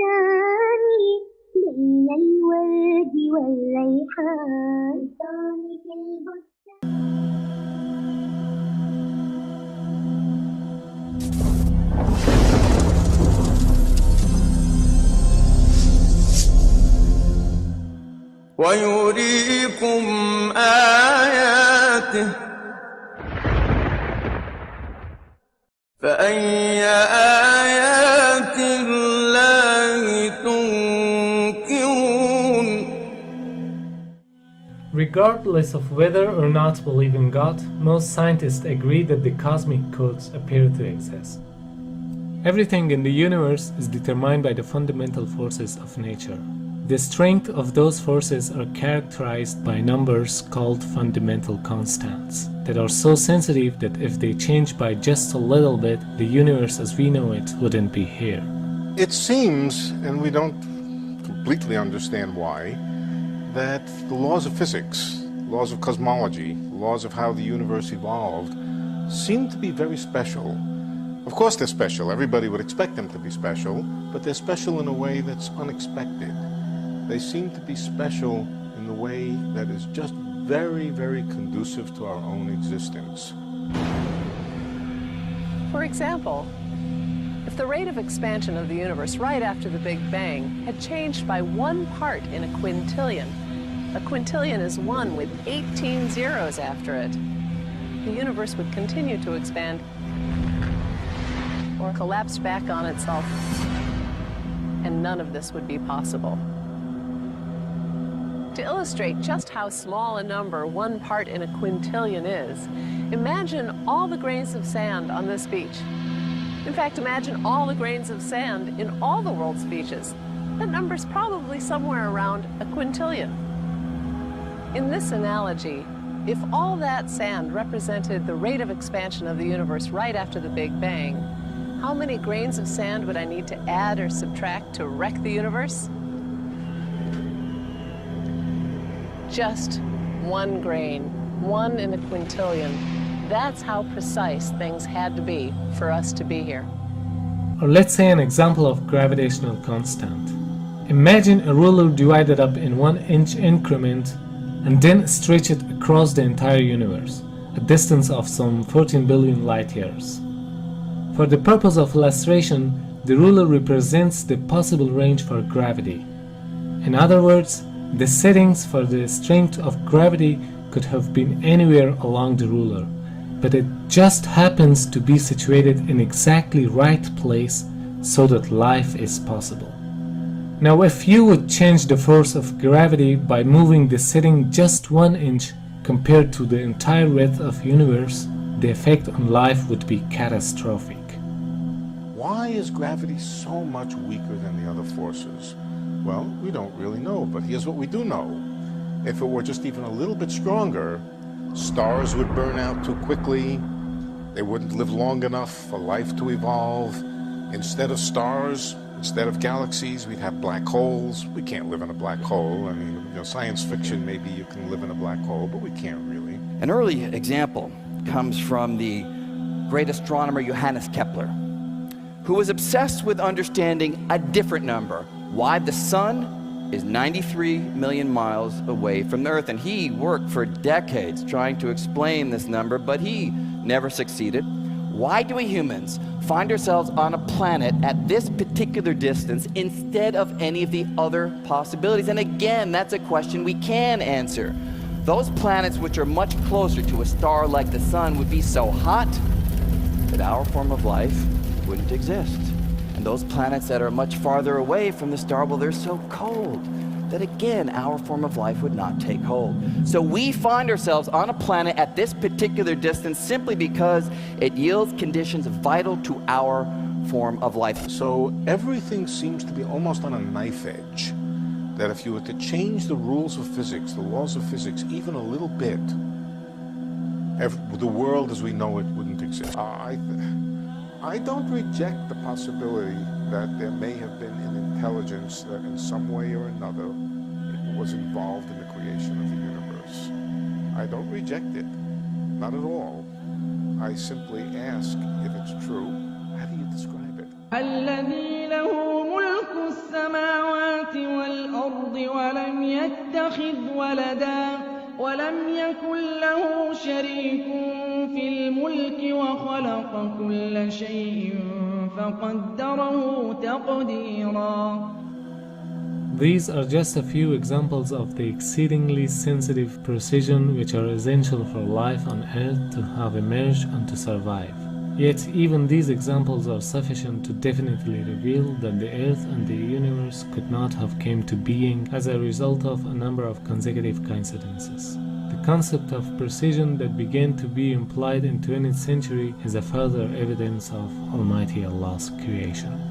البستان بين الورد والريحان في البستان. ويريكم آياته فأي آيات الله تنكرون. Regardless of whether or not believe in God, most scientists agree that the cosmic codes appear to exist. Everything in the universe is determined by the fundamental forces of nature. The strength of those forces are characterized by numbers called fundamental constants that are so sensitive that if they change by just a little bit, the universe as we know it wouldn't be here. It seems, and we don't completely understand why, that the laws of physics, laws of cosmology, laws of how the universe evolved, seem to be very special. Of course they're special. Everybody would expect them to be special, but they're special in a way that's unexpected. They seem to be special in the way that is just very, very conducive to our own existence. For example, if the rate of expansion of the universe right after the Big Bang had changed by 1 part in a quintillion is 1 with 18 zeros after it, the universe would continue to expand or collapse back on itself, and none of this would be possible. To illustrate just how small a number 1 part in a quintillion is, imagine all the grains of sand on this beach. In fact, imagine all the grains of sand in all the world's beaches. That number's probably somewhere around a quintillion. In this analogy, if all that sand represented the rate of expansion of the universe right after the Big Bang, how many grains of sand would I need to add or subtract to wreck the universe? Just 1 grain, 1 in a quintillion. That's how precise things had to be for us to be here. Or let's say an example of gravitational constant. Imagine a ruler divided up in 1-inch increment and then stretch it across the entire universe, a distance of some 14 billion light years. For the purpose of illustration, the ruler represents the possible range for gravity. In other words, the settings for the strength of gravity could have been anywhere along the ruler, but it just happens to be situated in exactly right place so that life is possible. Now if you would change the force of gravity by moving the setting just 1 inch compared to the entire width of the universe, the effect on life would be catastrophic. Why is gravity so much weaker than the other forces? Well, we don't really know, but here's what we do know. If it were just even a little bit stronger, stars would burn out too quickly, they wouldn't live long enough for life to evolve. Instead of stars, instead of galaxies, we'd have black holes. We can't live in a black hole. I mean, science fiction, maybe you can live in a black hole, but we can't really. An early example comes from the great astronomer Johannes Kepler, who was obsessed with understanding a different number. Why the sun is 93 million miles away from the Earth, and he worked for decades trying to explain this number, but he never succeeded. Why do we humans find ourselves on a planet at this particular distance instead of any of the other possibilities? And again, that's a question we can answer. Those planets which are much closer to a star like the sun would be so hot that our form of life wouldn't exist. And those planets that are much farther away from the star, well, they're so cold that again, our form of life would not take hold. So we find ourselves on a planet at this particular distance simply because it yields conditions vital to our form of life. So everything seems to be almost on a knife edge, that if you were to change the rules of physics, the laws of physics, even a little bit, the world as we know it wouldn't exist. I don't reject the possibility that there may have been an intelligence that in some way or another was involved in the creation of the universe. I don't reject it, not at all. I simply ask if it's true, how do you describe it? له ملك السماوات والأرض ولم يتخذ ولدا ولم يكن له شريك في الملك وخلق كل شيء فقدره تقديرا. These are just a few examples of the exceedingly sensitive precision which are essential for life on Earth to have emerged and to survive. Yet even these examples are sufficient to definitely reveal that the Earth and the universe could not have come to being as a result of a number of consecutive coincidences. The concept of precision that began to be implied in the 20th century is a further evidence of Almighty Allah's creation.